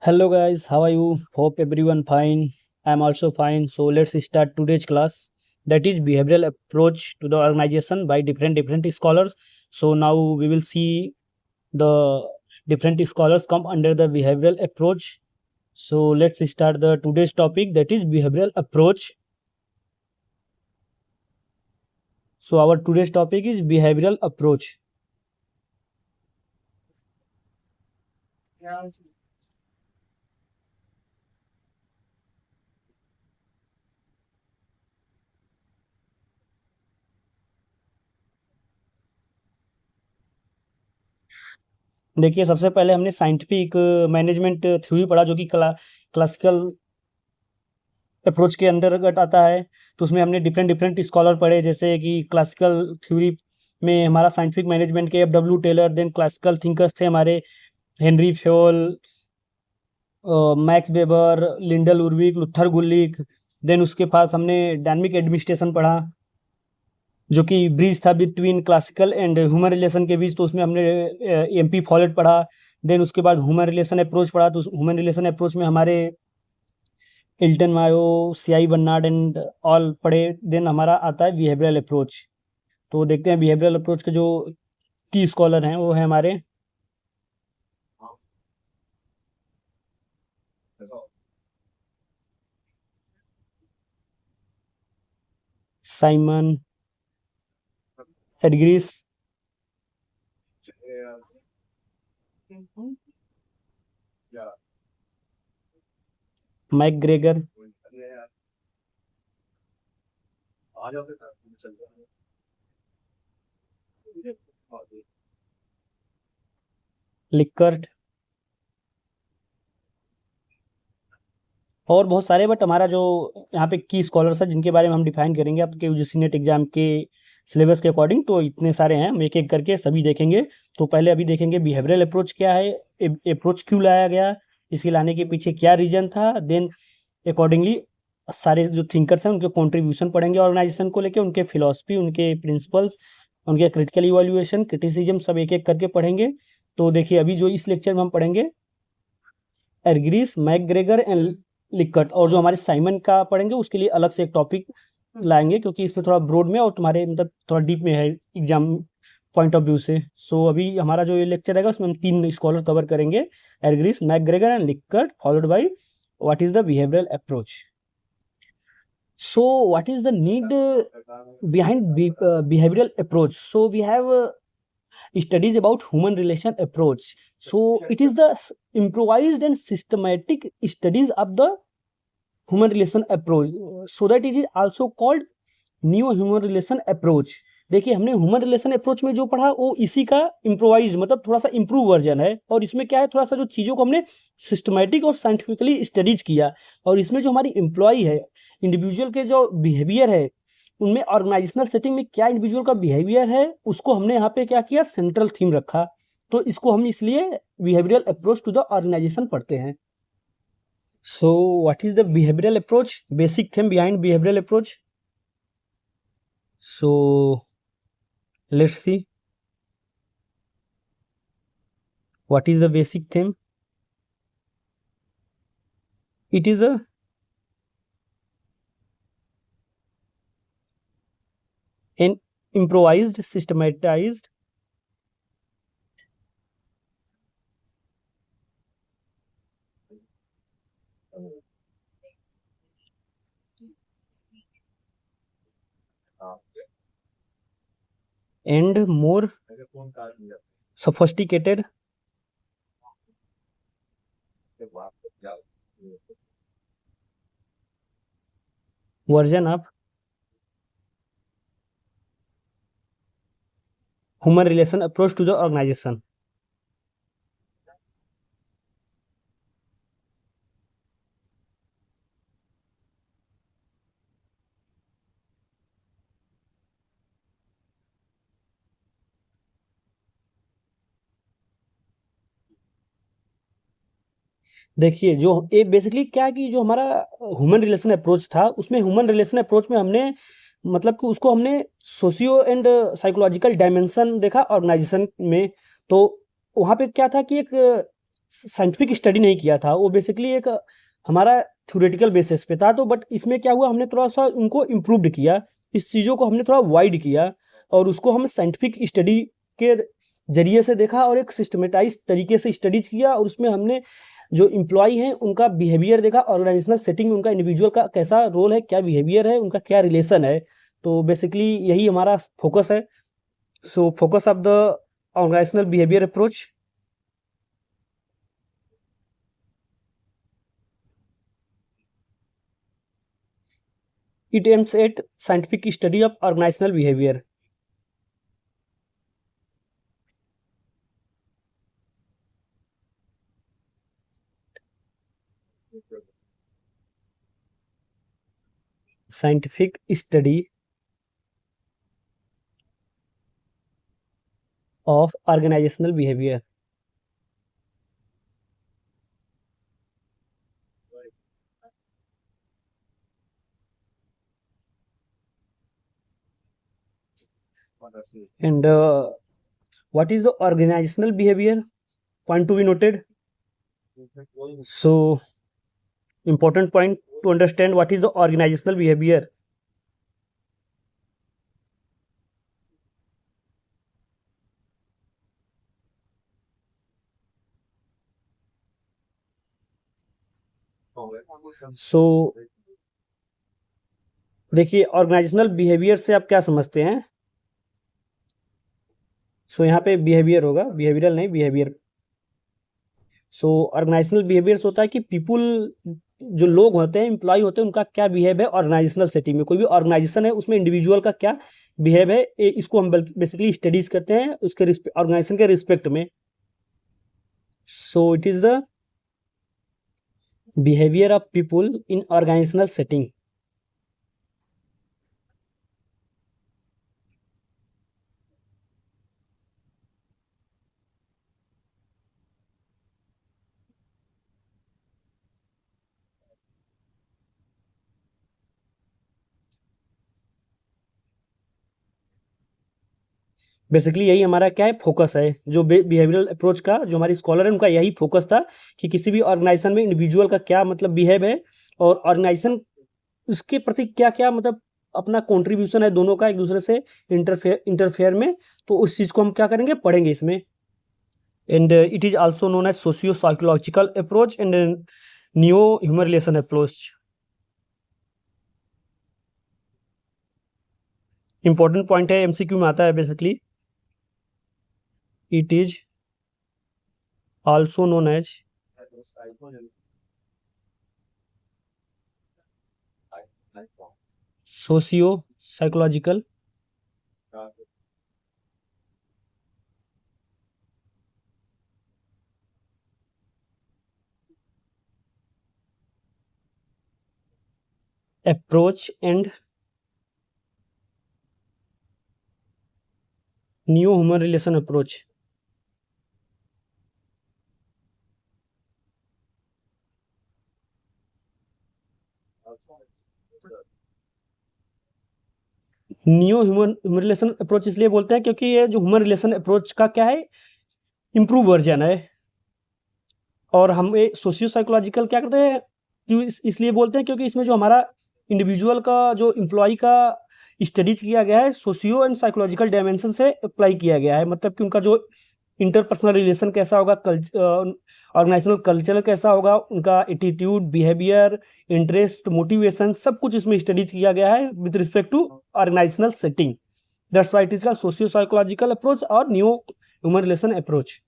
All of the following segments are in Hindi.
Hello guys, how are you? Hope everyone fine. I'm also fine. So let's start today's class. That is behavioral approach to the organization by different scholars. So now we will see the different scholars come under the behavioral approach. So let's start the today's topic, that is behavioral approach. So our today's topic is behavioral approach. देखिए, सबसे पहले हमने साइंटिफिक मैनेजमेंट थ्योरी पढ़ा, जो कि क्लासिकल अप्रोच के अंतर्गत आता है। तो उसमें हमने डिफरेंट स्कॉलर पढ़े, जैसे कि क्लासिकल थ्योरी में हमारा साइंटिफिक मैनेजमेंट के F W. Taylor, then classical thinkers थे हमारे Henri Fayol, Max Weber, Lyndall Urwick, Luther Gulick. Then उसके पास हमने डायनामिक एडमिनिस्ट्रेशन पढ़ा, जो कि ब्रिज था between classical and human relation के बीच। तो उसमें हमने एम.पी. फॉलेट पढ़ा। देन उसके बाद ह्यूमन रिलेशन अप्रोच पढ़ा। तो ह्यूमन रिलेशन अप्रोच में हमारे Elton Mayo, C I Barnard and all पढ़े। देन हमारा आता है बिहेवियरल अप्रोच। तो देखते हैं बिहेवियरल अप्रोच के जो की स्कॉलर हैं वो है हमारे साइमन एडग्रीस, मैक ग्रेगर, लिकर्ट और बहुत सारे। बट हमारा जो यहाँ पे की स्कॉलर्स है जिनके बारे में हम डिफाइन करेंगे आपके यूजीसी नेट एग्जाम के सिलेबस के अकॉर्डिंग, तो इतने सारे हैं, हम एक एक करके सभी देखेंगे। तो पहले अभी देखेंगे बिहेवियरल अप्रोच क्या है, अप्रोच क्यों लाया गया, इसके लाने के पीछे क्या रीजन था। देन अकॉर्डिंगली सारे जो थिंकर्स हैं उनके कॉन्ट्रीब्यूशन पढ़ेंगे ऑर्गेनाइजेशन को लेके, उनके फिलॉसफी, उनके प्रिंसिपल्स, उनके क्रिटिकल इवैल्यूएशन, क्रिटिसिज्म, सब एक एक करके पढ़ेंगे। तो देखिए, अभी जो इस लेक्चर में हम पढ़ेंगे एर्ग्रीस, मैकग्रेगर एंड लिकर्ट, और जो हमारे साइमन का पढ़ेंगे उसके लिए अलग से एक टॉपिक लाएंगे, क्योंकि इसमें थोड़ा ब्रॉड में और तुम्हारे मतलब थोड़ा डीप में है एग्जाम पॉइंट ऑफ व्यू से। सो अभी हमारा जो ये लेक्चर रहेगा उसमें हम 3 स्कॉलर कवर करेंगे, Argyris, McGregor and Likert, followed by what is the behavioural approach. So what is the need behind behavioral approach? So we have studies about human relation approach. So it is the improvised and systematic studies of the human relation approach, so that it is also called new human relation approach. देखिए, हमने ह्यूमन रिलेशन अप्रोच में जो पढ़ा वो इसी का इम्प्रोवाइज मतलब थोड़ा सा इम्प्रूव वर्जन है। और इसमें क्या है, थोड़ा सा जो चीज़ों को हमने सिस्टमेटिक और साइंटिफिकली स्टडीज किया। और इसमें जो हमारी एम्प्लॉय है, इंडिविजुअल के जो बिहेवियर है, उनमें ऑर्गेनाइजेशनल सेटिंग में क्या इंडिविजुअल का बिहेवियर है, उसको हमने यहाँ पे क्या किया, सेंट्रल थीम रखा। तो इसको हम इसलिए behavioural approach to the organisation पढ़ते हैं। So what is the behavioural approach, basic theme behind behavioural approach. So let's see what is the basic theme. It is a an improvised, systematized and more sophisticated version of human relation approach to the organization. देखिए, जो ये बेसिकली क्या है कि जो हमारा ह्यूमन रिलेशन अप्रोच था, उसमें ह्यूमन रिलेशन अप्रोच में हमने मतलब कि उसको हमने सोशियो एंड साइकोलॉजिकल डायमेंशन देखा ऑर्गेनाइजेशन में। तो वहाँ पे क्या था कि एक साइंटिफिक स्टडी नहीं किया था, वो बेसिकली एक हमारा थ्योरेटिकल बेसिस पे था। तो बट इसमें क्या हुआ, हमने थोड़ा-सा उनको इम्प्रूव्ड किया, इस चीज़ों को हमने थोड़ा वाइड किया और उसको हम साइंटिफिक स्टडी के ज़रिए से देखा और एक सिस्टमैटाइज़ तरीके से स्टडीज़ किया और उसमें हमने जो एम्प्लॉयी हैं उनका बिहेवियर देखा, ऑर्गेनाइजेशनल सेटिंग में उनका इंडिविजुअल का कैसा रोल है, क्या बिहेवियर है, उनका क्या रिलेशन है। तो बेसिकली यही हमारा फोकस है। So focus of the organisational behaviour approach. It aims at scientific study of organizational behavior. Scientific study of organizational behavior. And what is the organizational behavior? Point to be noted. So, important point to understand what is the organizational behavior. सो देखिए, ऑर्गेनाइजेशनल बिहेवियर से आप क्या समझते हैं? सो यहाँ पे बिहेवियर होगा, बिहेवियरल नहीं, बिहेवियर। सो ऑर्गेनाइजेशनल बिहेवियर्स होता है कि पीपुल, जो लोग होते हैं, एम्प्लॉय होते हैं, उनका क्या बिहेव है ऑर्गेनाइजेशनल सेटिंग में। कोई भी ऑर्गेनाइजेशन है उसमें इंडिविजुअल का क्या बिहेव है, इसको हम बेसिकली स्टडीज करते हैं उसके ऑर्गेनाइजेशन के रिस्पेक्ट में। So it is the behaviour of people in organisational setting. Basically यही हमारा क्या है, फोकस है। जो बिहेवियरल अप्रोच का जो हमारी स्कॉलर है उनका यही फोकस था कि किसी भी ऑर्गेनाइजेशन में इंडिविजुअल का क्या मतलब बिहेव है और ऑर्गेनाइजेशन उसके प्रति क्या क्या मतलब अपना कंट्रीब्यूशन है दोनों का एक दूसरे से इंटरफेयर में। तो उस चीज़ को हम क्या करेंगे, पढ़ेंगे इसमें। And it is also known as socio psychological approach and new human relation approach. Important point है, एमसीक्यू में आता है basically. It is also known as socio psychological approach and new human relation approach. New human relation approach इसलिए बोलते हैं क्योंकि ये जो ह्यूमन रिलेशन अप्रोच का क्या है, इम्प्रूव वर्जन है। और हम ये सोशियो साइकोलॉजिकल क्या करते हैं, क्यों इसलिए बोलते हैं क्योंकि इसमें जो हमारा इंडिविजुअल का जो एम्प्लॉय का स्टडीज किया गया है सोशियो एंड साइकोलॉजिकल डायमेंशन से अप्लाई किया गया है। मतलब कि उनका जो इंटरपर्सनल रिलेशन कैसा होगा, ऑर्गेनाइजेशनल कल्चर कैसा होगा, उनका एटीट्यूड, बिहेवियर, इंटरेस्ट, मोटिवेशन, सब कुछ इसमें स्टडीज किया गया है with respect to organisational setting. That's why it is का सोशियो साइकोलॉजिकल अप्रोच और new human relation approach.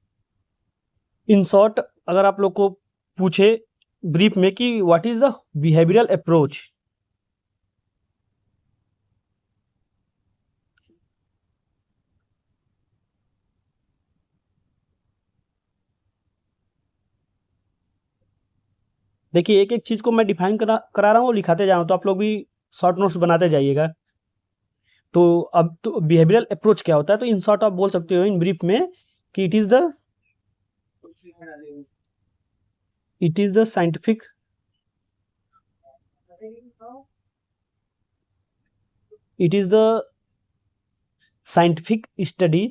In short अगर आप लोग को पूछे ब्रीफ में कि what is the behavioural approach, देखिए एक एक चीज को मैं डिफाइन करा रहा हूँ, लिखाते जा रहा हूँ, तो आप लोग भी शॉर्ट नोट्स बनाते जाइएगा। तो अब तो बिहेवियरल अप्रोच क्या होता है, तो इन शॉर्ट आप बोल सकते हो इन ब्रीफ में कि it is the scientific it is the scientific study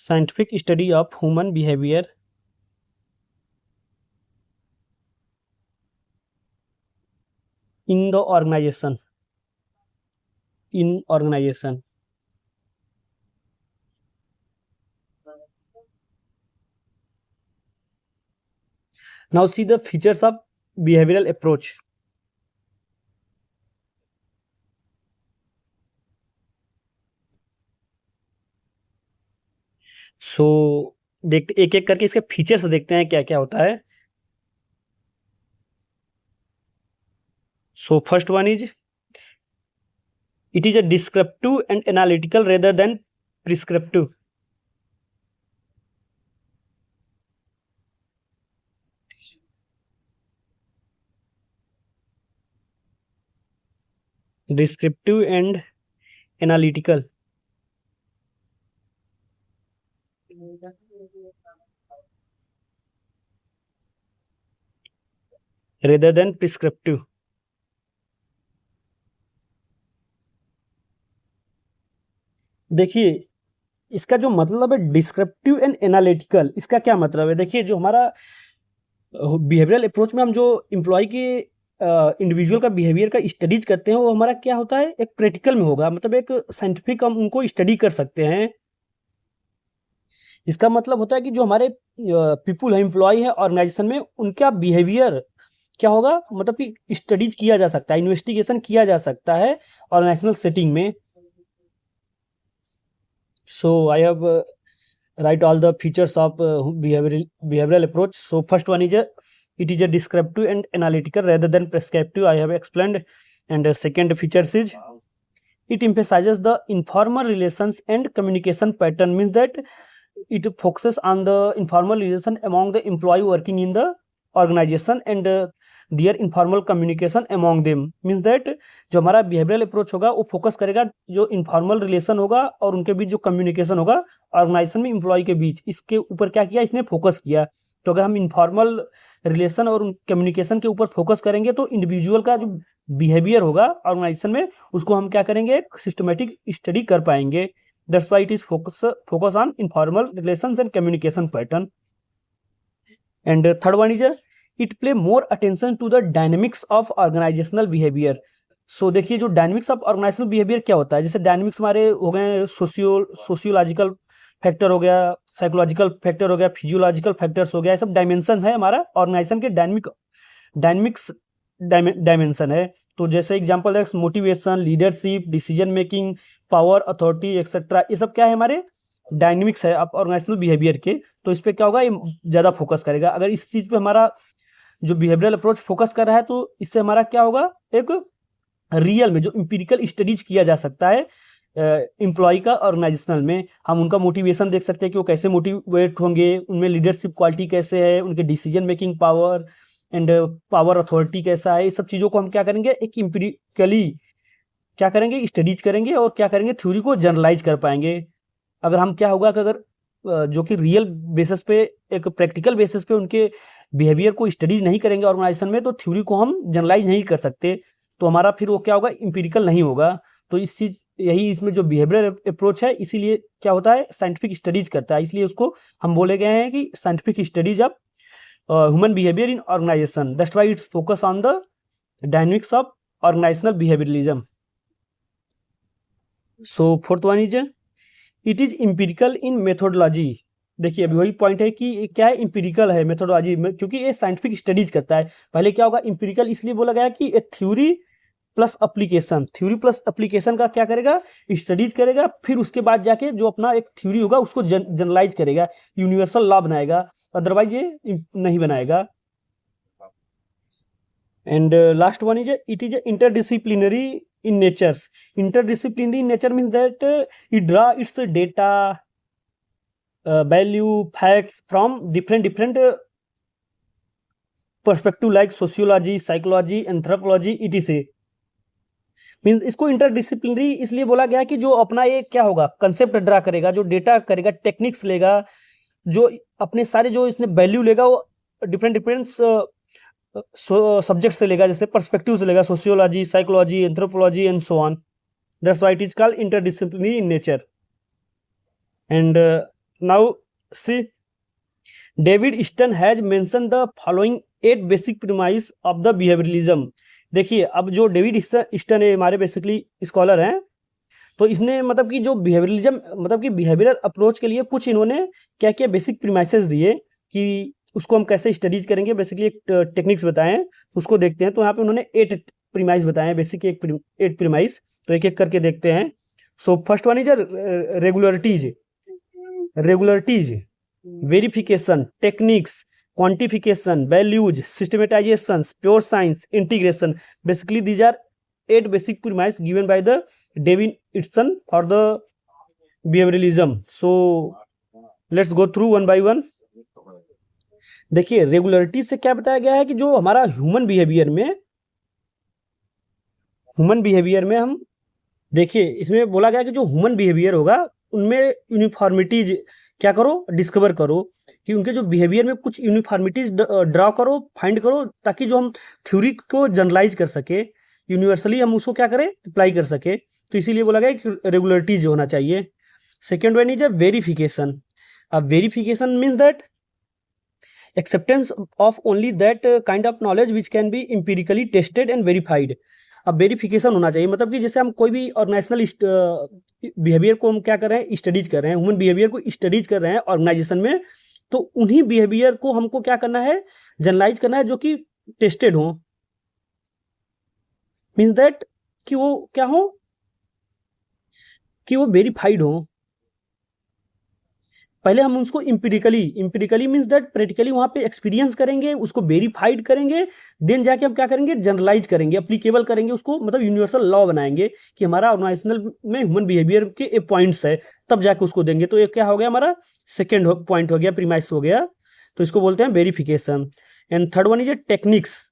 scientific study of human behaviour in the organization. Now see the features of behavioral approach. सो देखते एक एक करके इसके फीचर्स देखते हैं क्या क्या होता है. So first one is, it is a descriptive and analytical rather than prescriptive. Descriptive and analytical rather than prescriptive. देखिए इसका जो मतलब है डिस्क्रिप्टिव एंड एनालिटिकल, इसका क्या मतलब है. देखिए जो हमारा बिहेवियरल अप्रोच में हम जो एम्प्लॉय के इंडिविजुअल का बिहेवियर का स्टडीज करते हैं वो हमारा क्या होता है, एक प्रैक्टिकल में होगा. मतलब एक साइंटिफिक हम उनको स्टडी कर सकते हैं. इसका मतलब होता है कि जो हमारे पीपुल है, एम्प्लॉय है ऑर्गेनाइजेशन में, उनका बिहेवियर क्या होगा, मतलब कि स्टडीज किया जा सकता है, इन्वेस्टिगेशन किया जा सकता है ऑर्गेनाइजेशनल सेटिंग में. So I have write all the features of behavioral approach. So first one is it is a descriptive and analytical rather than prescriptive. I have explained. And second features is it emphasizes the informal relations and communication pattern. Means that it focuses on the informal relation among the employee working in the organization and their informal communication among them. Means that जो हमारा behavioral approach होगा वो फोकस करेगा जो informal relation होगा और उनके बीच जो communication होगा ऑर्गेनाइजेशन में एम्प्लॉय के बीच, इसके ऊपर क्या किया इसने, फोकस किया. तो अगर हम इनफॉर्मल रिलेशन और कम्युनिकेशन के ऊपर फोकस करेंगे तो इंडिविजुअल का जो बिहेवियर होगा ऑर्गेनाइजेशन में उसको हम क्या करेंगे, सिस्टमेटिक स्टडी कर पाएंगे. That's why it is focus on informal relations and communication pattern. And third one is it play more attention to the dynamics of organisational behaviour. So देखिए जो डायनेमिक्स ऑफ ऑर्गेनाइजेशनल बिहेवियर क्या होता है, जैसे डायनेमिक्स हमारे हो गए सोशियोलॉजिकल फैक्टर हो गया, साइकोलॉजिकल फैक्टर हो गया, फिजियोलॉजिकल फैक्टर्स हो गया, ये सब डायमेंशन है हमारा ऑर्गेनाइजेशन के डायनेमिक्स डायमेंशन है. तो जैसे एग्जांपल है motivation, leadership, decision making, power, authority etcetera, ये सब क्या है हमारे डायनेमिक्स है आप ऑर्गेनाइजेशनल बिहेवियर के. तो इस पे क्या होगा, ये ज़्यादा फोकस करेगा. अगर इस चीज़ पे हमारा जो बिहेवियरल अप्रोच फोकस कर रहा है तो इससे हमारा क्या होगा, एक रियल में जो इंपीरिकल स्टडीज किया जा सकता है एम्प्लॉय का ऑर्गेनाइजेशनल में, हम उनका मोटिवेशन देख सकते हैं कि वो कैसे मोटिवेट होंगे, उनमें लीडरशिप क्वालिटी कैसे है, उनके decision making power and power authority कैसा है. इस सब चीज़ों को हम क्या करेंगे, एक इंपीरिकली क्या करेंगे, स्टडीज करेंगे और क्या करेंगे, थ्योरी को जनरलाइज कर पाएंगे. अगर हम क्या होगा कि अगर जो कि रियल बेसिस पे, एक प्रैक्टिकल बेसिस पे उनके बिहेवियर को स्टडीज नहीं करेंगे ऑर्गेनाइजेशन में, तो थ्योरी को हम जनरलाइज नहीं कर सकते. तो हमारा फिर वो क्या होगा, इंपीरिकल नहीं होगा. तो इस चीज़ यही इसमें जो बिहेवियरल अप्रोच है इसीलिए क्या होता है, साइंटिफिक स्टडीज करता है. इसलिए उसको हम बोले गए हैं कि scientific studies of human behaviour in organisation. That's why its focus on the dynamics of organisational behaviouralism. So fourth one is it is empirical in methodology. देखिए अभी वही पॉइंट है कि क्या है, इंपीरिकल है मेथोडोलॉजी में, क्योंकि ये साइंटिफिक स्टडीज करता है. पहले क्या होगा, इंपीरिकल इसलिए बोला गया कि ए theory plus application, theory plus application का क्या करेगा, स्टडीज करेगा, फिर उसके बाद जाके जो अपना एक थ्योरी होगा उसको जनरलाइज करेगा, यूनिवर्सल लॉ बनाएगा, अदरवाइज ये नहीं बनाएगा. And last one is it is interdisciplinary in natures. Interdisciplinary in nature means that it draw its data, value, facts from different perspective like sociology, psychology, anthropology, etc. Means इसको इंटरडिसिप्लिनरी इसलिए बोला गया कि जो अपना ये क्या होगा, कंसेप्ट ड्रा करेगा, जो डेटा करेगा, टेक्निक्स लेगा, जो अपने सारे जो इसने वैल्यू लेगा वो डिफरेंट सब्जेक्ट से लेगा, जैसे पर्सपेक्टिव से लेगा, sociology, psychology, anthropology and so on. That's why it is called interdisciplinary in nature. And now see, David Easton has mention the following 8 basic premise of the behaviouralism. देखिए, अब जो डेविड स्टन है हमारे बेसिकली स्कॉलर हैं, तो इसने मतलब कि जो बिहेवियरलिज्म मतलब कि बिहेवियरल अप्रोच के लिए कुछ इन्होंने क्या क्या बेसिक प्रीमाइसेस दिए कि उसको हम कैसे स्टडीज करेंगे, बेसिकली एक टेक्निक्स बताएं, उसको देखते हैं। तो यहाँ पे उन्होंने 8 प्रीमाइस बताए हैं, बेसिक 8 प्रीमाइस, तो एक एक करके देखते हैं। So first one is regularities, verification, techniques, quantification, values, systematizations, pure science, integration. Basically, these are 8 basic premise given by the Davidson for the behavioralism. So, let's go through one by one. देखिए, रेगुलरिटी से क्या बताया गया है कि जो हमारा ह्यूमन बिहेवियर में हम देखिए, इसमें बोला गया कि जो ह्यूमन बिहेवियर होगा उनमें यूनिफॉर्मिटीज क्या करो, डिस्कवर करो, कि उनके जो बिहेवियर में कुछ यूनिफॉर्मिटीज ड्रॉ करो, फाइंड करो, ताकि जो हम थ्योरी को जनरलाइज कर सके, यूनिवर्सली हम उसको क्या करें, अप्लाई कर सके। तो इसीलिए बोला गया कि रेगुलरिटीज होना चाहिए। Second one is a verification. अब verification means that acceptance of only that kind of knowledge which can be empirically tested and verified. अब वेरिफिकेशन होना चाहिए, मतलब कि जैसे हम कोई भी ऑर्गेनाइजेशनल बिहेवियर को हम क्या कर रहे हैं, स्टडीज कर रहे हैं, ह्यूमन बिहेवियर को स्टडीज कर रहे हैं ऑर्गेनाइजेशन में, तो उन्हीं बिहेवियर को हमको क्या करना है, जनरलाइज करना है, जो कि टेस्टेड हो, मीन्स दैट कि वो क्या हो, कि वो वेरीफाइड हो। पहले हम उसको इम्पिरिकली मीन्स दैट प्रैक्टिकली वहाँ पे एक्सपीरियंस करेंगे, उसको वेरीफाइड करेंगे, देन जाके हम क्या करेंगे, जनरलाइज करेंगे, अप्लीकेबल करेंगे उसको, मतलब यूनिवर्सल लॉ बनाएंगे कि हमारा ऑर्गेनाइजेशनल में ह्यूमन बिहेवियर के ए पॉइंट्स है, तब जाके उसको देंगे। तो ये क्या हो गया, हमारा सेकेंड पॉइंट हो गया, प्रीमाइस हो गया, तो इसको बोलते हैं verification. And third one is a techniques.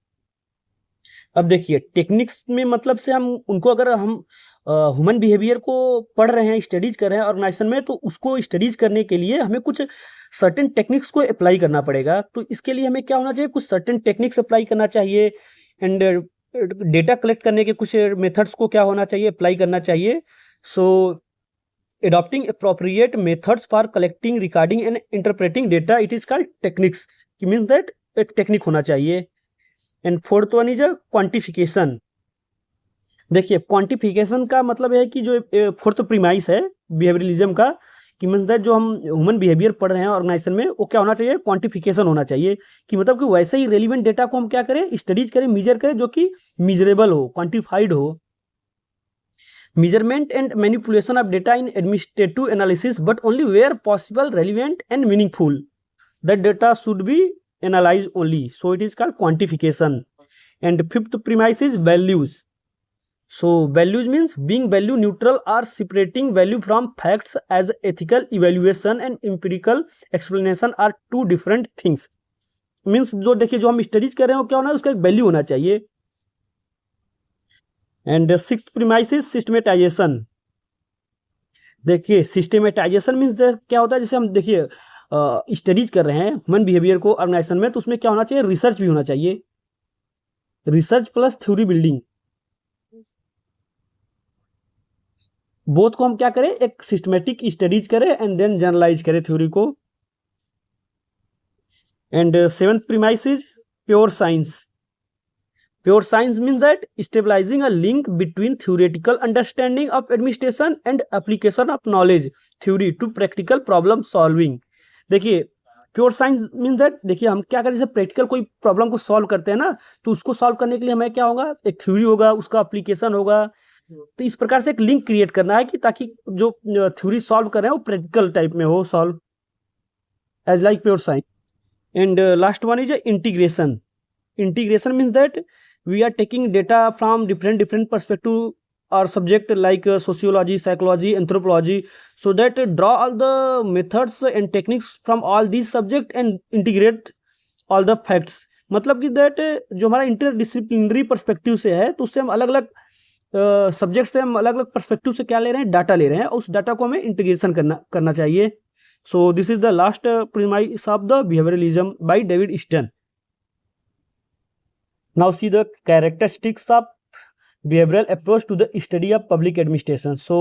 अब देखिए, टेक्निक्स में मतलब से हम उनको, अगर हम ह्यूमन बिहेवियर को पढ़ रहे हैं, स्टडीज कर रहे हैं ऑर्गेनाइजेशन में, तो उसको स्टडीज करने के लिए हमें कुछ सर्टेन टेक्निक्स को अप्लाई करना पड़ेगा। तो इसके लिए हमें क्या होना चाहिए, कुछ सर्टेन टेक्निक्स अप्लाई करना चाहिए, एंड डेटा कलेक्ट करने के कुछ मेथड्स को क्या होना चाहिए, अप्लाई करना चाहिए। सो adopting appropriate methods for collecting, recording and interpreting data, it is called techniques, कि मीन्स दैट एक टेक्निक होना चाहिए। And fourth one is a quantification. देखिए, क्वांटिफिकेशन का मतलब है कि जो फोर्थ प्रीमाइस है बिहेवियरलिज्म का, कि मीन्स दैट जो हम ह्यूमन बिहेवियर पढ़ रहे हैं ऑर्गेनाइजेशन में, वो क्या होना चाहिए, क्वांटिफिकेशन होना चाहिए, कि मतलब कि वैसे ही रेलिवेंट डेटा को हम क्या करें, स्टडीज करें, मेजर करें, जो कि मेजरेबल हो, क्वांटिफाइड हो। measurement and manipulation of data in administrative analysis, but only where possible, relevant and meaningful. That data should be analyzed only, so it is called quantification. And fifth premise is values. So values means being value neutral or separating value from facts, as ethical evaluation and empirical explanation are two different things. Means जो देखिए, जो हम स्टडीज कर रहे हैं वो क्या होना है, उसका एक वैल्यू होना चाहिए। And sixth premise is सिस्टमेटाइजेशन। देखिए, सिस्टमेटाइजेशन मीन्स क्या होता है, जैसे हम देखिए स्टडीज कर रहे हैं ह्यूमन बिहेवियर को ऑर्गेनाइजेशन में, तो उसमें क्या होना चाहिए, रिसर्च भी होना चाहिए, research plus theory building, both को हम क्या करें, एक सिस्टमेटिक स्टडीज करें एंड देन जनरलाइज करें थ्योरी को। And seventh premise is pure science. Pure science means that stabilizing a link between theoretical understanding of administration and application of knowledge theory to practical problem solving. देखिए, प्योर साइंस मीन्स दैट, देखिए हम क्या करें, जैसे प्रैक्टिकल कोई प्रॉब्लम को सॉल्व करते हैं ना, तो उसको सॉल्व करने के लिए हमें क्या होगा, एक थ्योरी होगा, उसका एप्लीकेशन होगा। तो इस प्रकार से एक लिंक क्रिएट करना है, कि ताकि जो थ्योरी सॉल्व कर रहे हैं वो प्रैक्टिकल टाइप में हो solve, as like pure science. And last one is integration. Integration means that we are taking data from different perspective or subject like sociology, psychology, anthropology, so that draw all the methods and techniques from all these subject and integrate all the facts. मतलब कि that जो हमारा इंटरडिसिप्लिनरी पर्सपेक्टिव से है, तो उससे हम अलग अलग सब्जेक्ट से हम अलग अलग पर्सपेक्टिव से क्या ले रहे हैं, डाटा ले रहे हैं, और उस डाटा को हमें इंटीग्रेशन करना चाहिए। So this is the last premise of the behaviouralism by David Easton. Now see the characteristics of behavioral approach to the study of public administration. So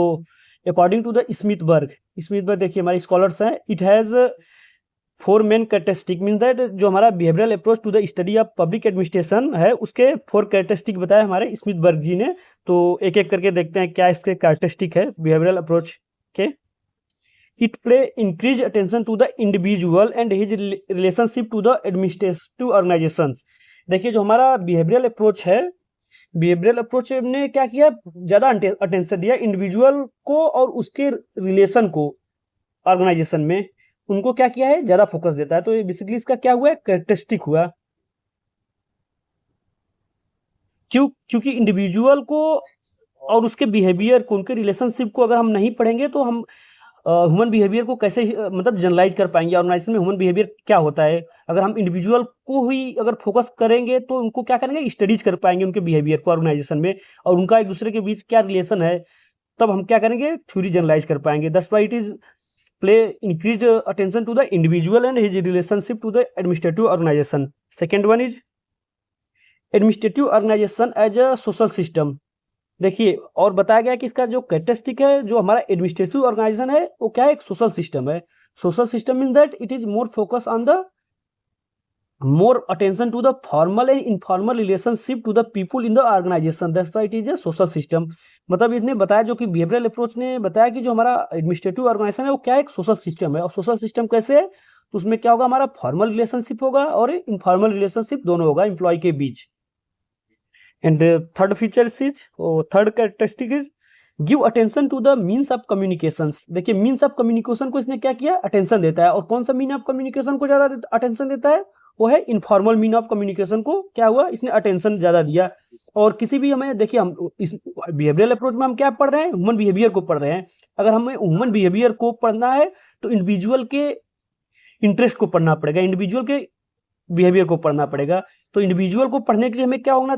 according to the Smithburg देखिए हमारे स्कॉलर्स हैं, it has 4 main characteristic, mean that जो हमारा behavioural approach to the study of public administration है उसके 4 कैरेक्टरिस्टिक बताए हमारे स्मिथबर्ग जी ने। तो एक एक करके देखते हैं क्या इसके कैरेक्टरिस्टिक है बिहेवियरल अप्रोच के। It play increase attention to the individual and his relationship to the administrative organisations. देखिए जो हमारा बिहेवियरल अप्रोच है, बिहेवियरल अप्रोच ने क्या किया, ज़्यादा अटेंशन दिया इंडिविजुअल को और उसके रिलेशन को ऑर्गेनाइजेशन में, उनको क्या किया है, ज़्यादा फोकस देता है। तो ये बेसिकली इसका क्या हुआ है, कैरेक्टरिस्टिक हुआ। क्योंकि इंडिविजुअल को और उसके बिहेवियर को, उनके रिलेशनशिप को अगर हम नहीं पढ़ेंगे तो हम ह्यूमन बिहेवियर को कैसे मतलब जनरलाइज कर पाएंगे, ऑर्गेनाइजेशन में ह्यूमन बिहेवियर क्या होता है। अगर हम इंडिविजुअल को ही अगर फोकस करेंगे तो उनको क्या करेंगे, स्टडीज कर पाएंगे उनके बिहेवियर को ऑर्गेनाइजेशन में, और उनका एक दूसरे के बीच क्या रिलेशन है, तब हम क्या करेंगे, थ्योरी जनरलाइज कर पाएंगे। That's why it is play increased attention to the individual and his relationship to the administrative organisation. Second one is administrative organisation as a social system. देखिए और बताया गया कि इसका जो कैरेक्टरिस्टिक है, जो हमारा एडमिनिस्ट्रेटिव ऑर्गेनाइजेशन है वो क्या है, एक सोशल सिस्टम है। Social system means that it is more focus on the more attention to the formal and informal relationship to the people in the organization, that's why it is a social system। मतलब इसने बताया, जो कि बिहेवियरल अप्रोच ने बताया कि जो हमारा एडमिनिस्ट्रेटिव ऑर्गेनाइजेशन है वो क्या एक सोशल सिस्टम है। और सोशल सिस्टम कैसे है, तो उसमें क्या होगा, हमारा फॉर्मल रिलेशनशिप होगा और इनफॉर्मल रिलेशनशिप दोनों होगा एम्प्लॉय के बीच। And third feature is, third characteristic is give attention to the means of communication. देखिए मीन्स ऑफ कम्युनिकेशन को इसने क्या किया, अटेंशन देता है। और कौन सा मीन ऑफ कम्युनिकेशन को ज्यादा अटेंशन देता है, वो है इनफॉर्मल मीन ऑफ कम्युनिकेशन को क्या हुआ, इसने अटेंशन ज्यादा दिया। और किसी भी हमें देखिए, हम इस बिहेवियरल अप्रोच में हम क्या पढ़ रहे हैं, ह्यूमन बिहेवियर को पढ़ रहे हैं। अगर हमें ह्यूमन बिहेवियर को पढ़ना है तो इंडिविजुअल के इंटरेस्ट को पढ़ना पड़ेगा, इंडिविजुअल के बिहेवियर को पढ़ना पड़ेगा। तो इंडिविजुअल को पढ़ने के लिए हमें क्या होना,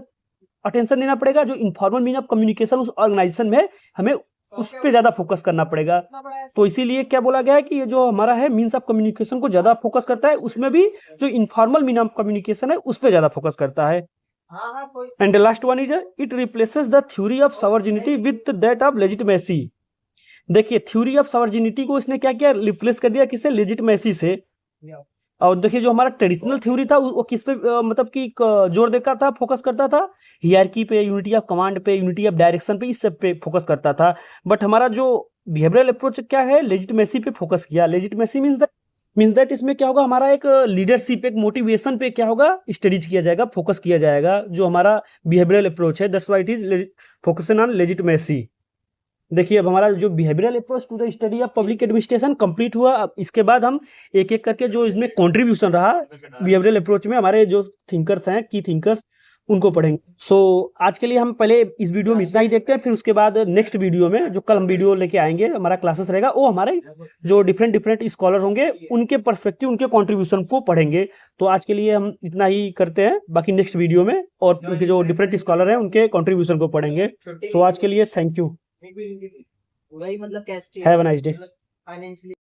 अटेंशन देना पड़ेगा। जो इनफॉर्मल मीन ऑफ कम्युनिकेशन उस ऑर्गेनाइजेशन में हमें उस पर ज्यादा फोकस करना पड़ेगा। तो इसीलिए क्या बोला गया है कि ये जो हमारा है मीन्स ऑफ कम्युनिकेशन को ज्यादा फोकस करता है, उसमें भी जो इनफॉर्मल मीन ऑफ कम्युनिकेशन है उस पर ज्यादा फोकस करता है। And last one is it replaces the theory of sovereignty with that of legitimacy. देखिए थ्योरी ऑफ सवर्जिनिटी को इसने क्या किया, रिप्लेस कर दिया किससे, लेजिटिमेसी से। और देखिए जो हमारा ट्रेडिशनल थ्योरी था वो किस पे मतलब कि जोर देता था, फोकस करता था, हियरकी पे, यूनिटी ऑफ कमांड पे, यूनिटी ऑफ डायरेक्शन पे, इस सब पे फोकस करता था। बट हमारा जो बिहेवियरल अप्रोच क्या है, लेजिटिमेसी पे फोकस किया। लेजिटिमेसी मीन्स दैट इसमें क्या होगा, हमारा एक लीडरशिप, एक मोटिवेशन पे क्या होगा, स्टडीज किया जाएगा, फोकस किया जाएगा, जो हमारा बिहेवियरल अप्रोच है। That's why it is focusing on legitimacy. देखिए अब हमारा जो behavioural approach to the study of public administration complete हुआ। अब इसके बाद हम एक एक करके जो इसमें कंट्रीब्यूशन रहा बिहेवियरल अप्रोच में, हमारे जो थिंकर्स हैं, की थिंकर्स, उनको पढ़ेंगे। सो आज के लिए हम पहले इस वीडियो में इतना ही देखते हैं, फिर उसके बाद नेक्स्ट वीडियो में जो कल हम वीडियो लेके आएंगे, हमारा क्लासेस रहेगा, वो हमारे जो डिफरेंट स्कॉलर होंगे उनके पर्सपेक्टिव, उनके कॉन्ट्रीब्यूशन को पढ़ेंगे। तो आज के लिए हम इतना ही करते हैं, बाकी नेक्स्ट वीडियो में और उनके जो डिफरेंट स्कॉलर हैं उनके कॉन्ट्रीब्यूशन को पढ़ेंगे। तो आज के लिए थैंक यू, वही मतलब कैसे हैव अ नाइस डे।